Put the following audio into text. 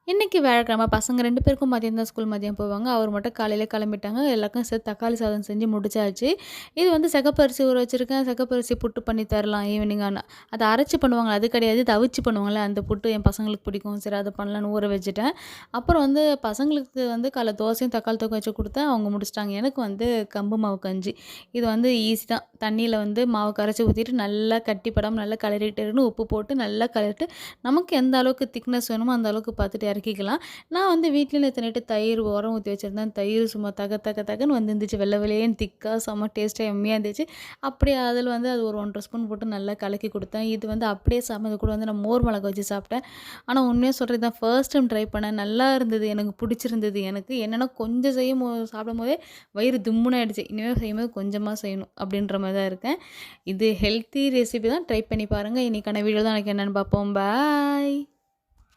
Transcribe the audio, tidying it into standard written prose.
இன்னைக்கு வியாழக்கிழமை பசங்க 2 பேருக்கும் மதியம் தான் ஸ்கூல் மதியம் போவாங்க. அவர் மட்டும் காலையிலே கிளம்பிட்டாங்க. எல்லாருக்கும் சேர்த்து தக்காளி சாதம் செஞ்சு முடிச்சாச்சு. இது வந்து சிகப்பரிசி ஊற வச்சிருக்கேன். சிகப்பரிசி புட்டு பண்ணி தரலாம் ஈவினிங் ஆனா. அத அரைச்சு பண்ணுவாங்கல்ல அது கிடையாது. இது அவிச்சு பண்ணுவாங்கல்ல அந்த புட்டு என் பசங்களுக்கு பிடிக்கும். சரி அத பண்ணலான்னு ஊற வச்சுட்டேன். அப்புறம் வந்து பசங்களுக்கு வந்து காலைல தோசையும் தக்காளி தொக்கு வச்சு குடுத்தேன். அவங்க முடிச்சுட்டாங்க. எனக்கு வந்து கம்பு மாவு கஞ்சி. இது வந்து ஈஸி தான். தண்ணீல வந்து மாவு கரைச்சு ஊத்திட்டு நல்லா கட்டிப்படாம நல்லா கிளறிட்டே இருக்கணும். உப்பு போட்டு நல்லா கிளறிட்டு நமக்கு எந்த அளவுக்கு திக்னஸ் வேணுமோ அந்த அளவுக்கு பார்த்துட்டு இறக்கிக்கலாம். நான் வந்து வீட்லயே நேத்து நைட்டு தயிர் உரம் ஊத்தி வச்சிருந்தேன். தயிர் சும்மா தக தக தகன்னு வந்துருந்துச்சு. வெள்ள வெளேன்னு திக்கா செம்ம டேஸ்ட்டா எம்மியா இருந்துச்சு. அப்படியே அதில வந்து அது ஒரு 1 1/2 ஸ்பூன் போட்டு நல்லா கலக்கி குடுத்தேன். இது வந்து அப்படியே சாப்பிட்டேன். இது கூட வந்து நான் மோர் மிளகு வச்சு சாப்பிட்டேன். ஆனா உண்மையா சொல்றேன் இதான் ஃபர்ஸ்ட் டைம் ட்ரை பண்ணேன். நல்லா இருந்தது. எனக்கு பிடிச்சிருந்தது. எனக்கு என்னன்னா கொஞ்சம் சாப்பிடும்போதே வயிறு திம்முன்னு ஆயிடுச்சு. இனிமே செய்யும்போது கொஞ்சமா செய்யணும் அப்படின்ற மாரி தான் இருக்கேன். இது ஹெல்த்தி ரெசிபி தான். ட்ரை பண்ணி பாருங்க. இன்னைக்கான வீடியோ தான் எனக்கு என்னன்னு பார்ப்போம். பாய்.